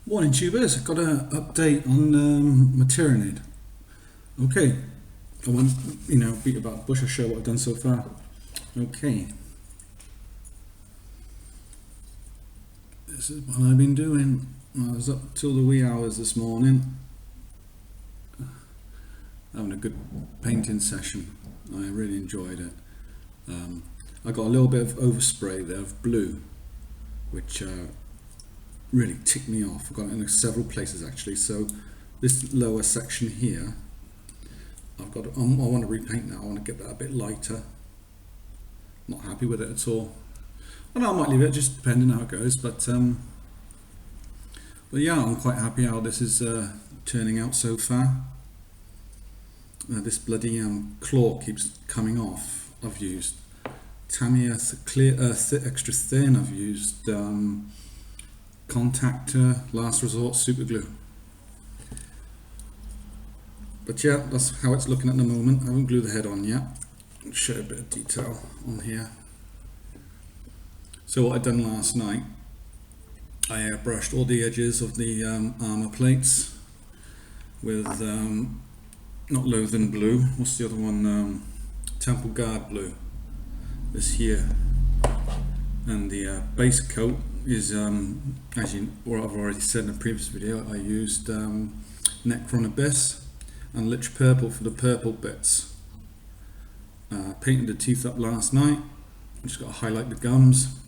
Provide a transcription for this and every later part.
Morning tubers, I've got an update on my Tyranid. Okay, I won't, beat about the bush, I'll show what I've done so far. Okay, this is what I've been doing. I was up till the wee hours this morning, having a good painting session. I really enjoyed it. I got a little bit of overspray there of blue, which really ticked me off. I've got it in several places actually. So this lower section here, I want to repaint that. I want to get that a bit lighter. Not happy with it at all. I know I might leave it, just depending how it goes. But yeah, I'm quite happy how this is turning out so far. This bloody claw keeps coming off. I've used Tamiya extra thin. I've used Contactor, last resort super glue. But yeah, that's how it's looking at the moment. I haven't glued the head on yet. I'll show a bit of detail on here. So what I'd done last night, I airbrushed all the edges of the armour plates with not Loathen blue, what's the other one, Temple Guard blue, this here. And the base coat is, as I've already said in a previous video, I used Necron Abyss and Lich Purple for the purple bits. Painted the teeth up last night. Just got to highlight the gums,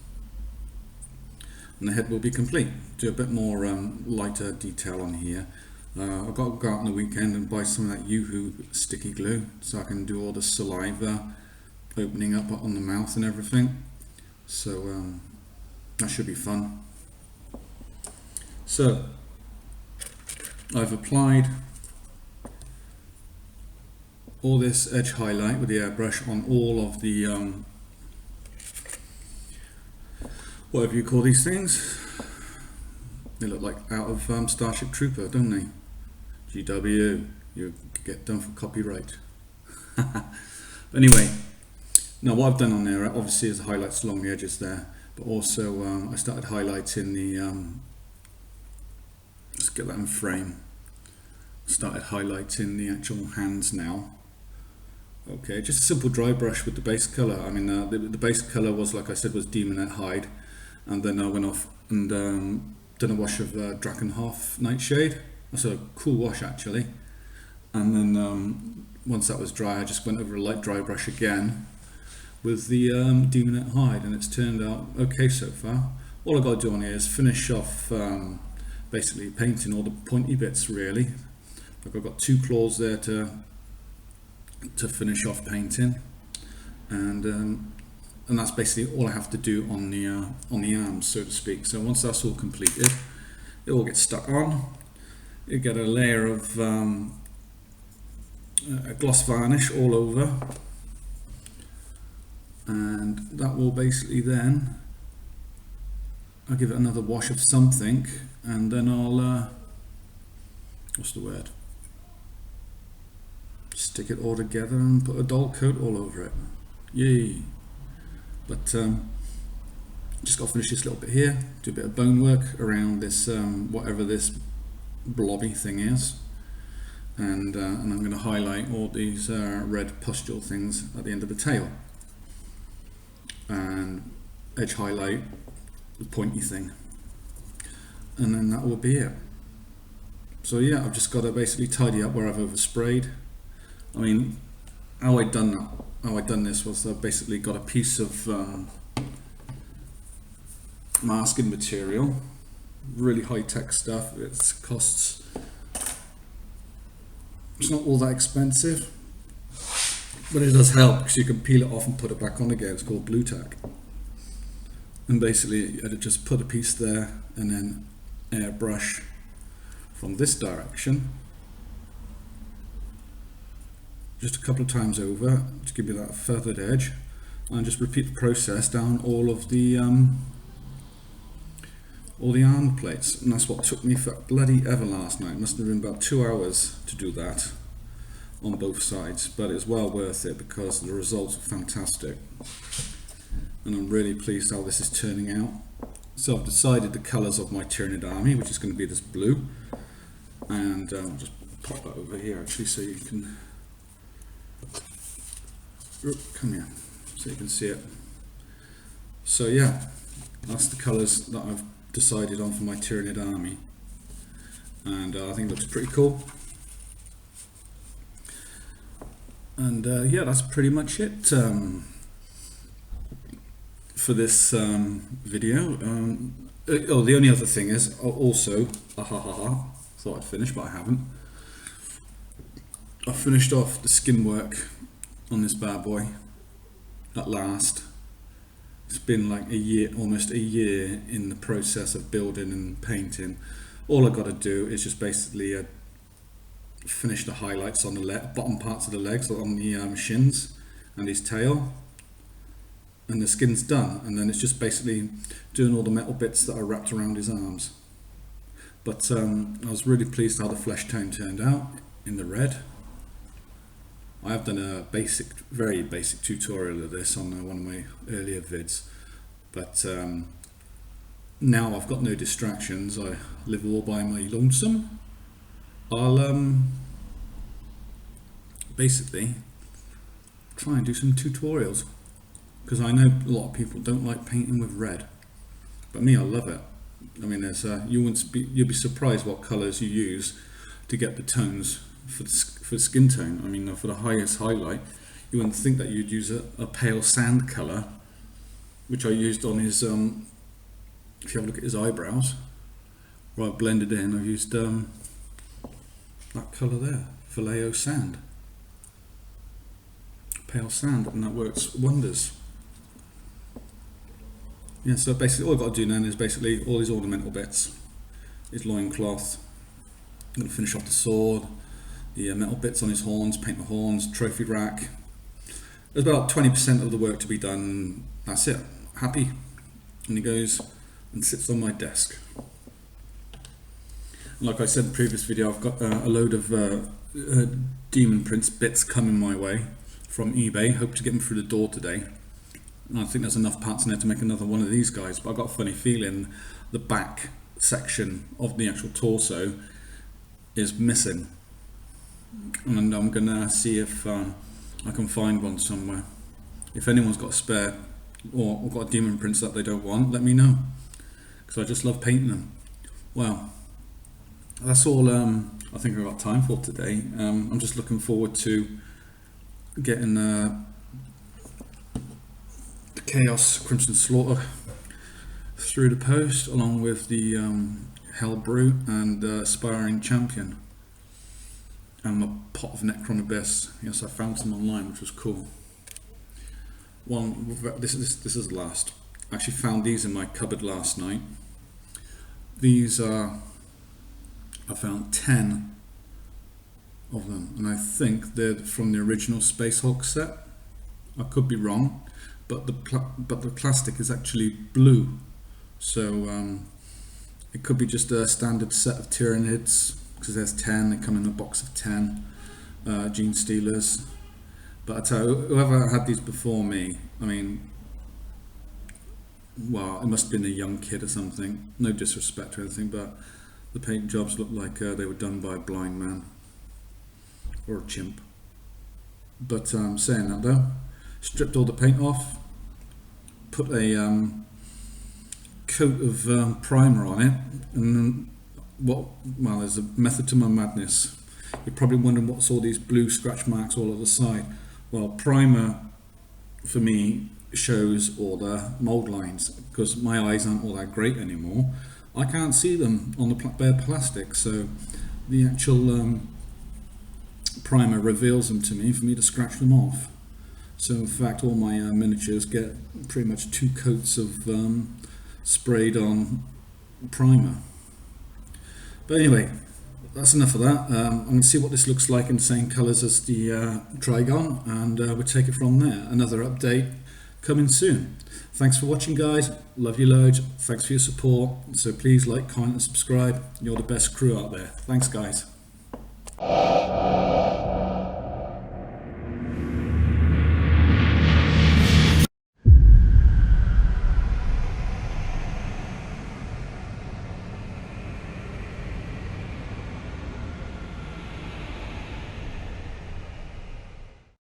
and the head will be complete. Do a bit more lighter detail on here. I've got to go out on the weekend and buy some of that Yoo-hoo sticky glue so I can do all the saliva opening up on the mouth and everything. So that should be fun. So I've applied all this edge highlight with the airbrush on all of the whatever you call these things. They look like out of Starship Trooper, don't they? GW, you get done for copyright. Anyway, now what I've done on there obviously is highlights along the edges there, but also I started highlighting the let's get that in frame. Started highlighting the actual hands now. Okay, just a simple dry brush with the base colour. I mean the base colour was, like I said, was Demonette Hide, and then I went off and done a wash of Drakenhof Nightshade. That's a cool wash actually. And then once that was dry, I just went over a light dry brush again with the Demonette Hide, and it's turned out okay so far. All I've got to do on here is finish off basically painting all the pointy bits really. Like I've got two claws there to finish off painting, and that's basically all I have to do on the arms, so to speak. So once that's all completed, it will get stuck on. You get a layer of a gloss varnish all over, and that will basically then, I'll give it another wash of something, and then I'll what's the word, stick it all together and put a dull coat all over it. Yay! But just got to finish this little bit here, do a bit of bone work around this whatever this blobby thing is, and I'm going to highlight all these red pustule things at the end of the tail, and edge highlight the pointy thing, and then that will be it. So yeah, I've just got to basically tidy up where I've oversprayed. I mean, how I'd done this was I basically got a piece of masking material, really high-tech stuff. It costs, it's not all that expensive, but it does help because you can peel it off and put it back on again. It's called Blue Tack, and basically I'd just put a piece there and then airbrush from this direction just a couple of times over to give you that feathered edge, and just repeat the process down all the arm plates. And that's what took me for bloody ever last night. It must have been about 2 hours to do that on both sides, but it's well worth it because the results are fantastic, and I'm really pleased how this is turning out. So I've decided the colours of my Tyranid army, which is going to be this blue, and I'll just pop that over here actually so you can come here so you can see it. So yeah, that's the colours that I've decided on for my Tyranid army, and I think it looks pretty cool. And yeah, that's pretty much it for this video. Oh, the only other thing is also, thought I'd finish, but I haven't. I finished off the skin work on this bad boy at last. It's been like a year, almost a year in the process of building and painting. All I got to do is just basically finish the highlights on the bottom parts of the legs, on the shins and his tail, and the skin's done, and then it's just basically doing all the metal bits that are wrapped around his arms. But I was really pleased how the flesh tone turned out in the red. I have done a basic, very basic tutorial of this on one of my earlier vids, but now I've got no distractions, I live all by my lonesome. I'll basically try and do some tutorials, because I know a lot of people don't like painting with red, but me, I love it. I mean, there's you'll be surprised what colours you use to get the tones for skin tone. I mean, for the highest highlight, you wouldn't think that you'd use a pale sand colour, which I used on his, if you have a look at his eyebrows, where I blended in, I've used that colour there, Vallejo sand, pale sand, and that works wonders. Yeah, so basically all I've got to do now is basically all these ornamental bits, his loincloth, I'm going to finish off the sword, the metal bits on his horns, paint the horns, trophy rack. There's about 20% of the work to be done, that's it, happy. And he goes and sits on my desk. And like I said in the previous video, I've got a load of Demon Prince bits coming my way from eBay, hope to get them through the door today. And I think there's enough parts in there to make another one of these guys, but I've got a funny feeling the back section of the actual torso is missing, and I'm gonna see if I can find one somewhere. If anyone's got a spare or got a Demon Prince that they don't want, let me know, because I just love painting them. Well, that's all I think I've got time for today. I'm just looking forward to getting the Chaos Crimson Slaughter through the post, along with the Hell Brute and Aspiring Champion, and a pot of Necron Abyss. Yes, I found some online, which was cool. This is the last. I actually found these in my cupboard last night. These are, I found 10 of them, and I think they're from the original Space Hulk set. I could be wrong, but the plastic is actually blue, so it could be just a standard set of Tyranids, because there's 10. They come in a box of 10 Gene Stealers. But I tell you, whoever had these before me, I mean, well, it must have been a young kid or something. No disrespect or anything, but the paint jobs looked like they were done by a blind man or a chimp. But saying that though, stripped all the paint off, put a coat of primer on it, and well, there's a method to my madness. You're probably wondering what's all these blue scratch marks all over the side. Well, primer for me shows all the mold lines, because my eyes aren't all that great anymore. I can't see them on the bare plastic, so the actual primer reveals them to me for me to scratch them off. So in fact, all my miniatures get pretty much 2 coats of sprayed on primer. But anyway, that's enough of that. I'm going to see what this looks like in the same colours as the Trigon, and we'll take it from there. Another update coming soon. Thanks for watching, guys. Love you loads. Thanks for your support. So please like, comment and subscribe. You're the best crew out there. Thanks, guys.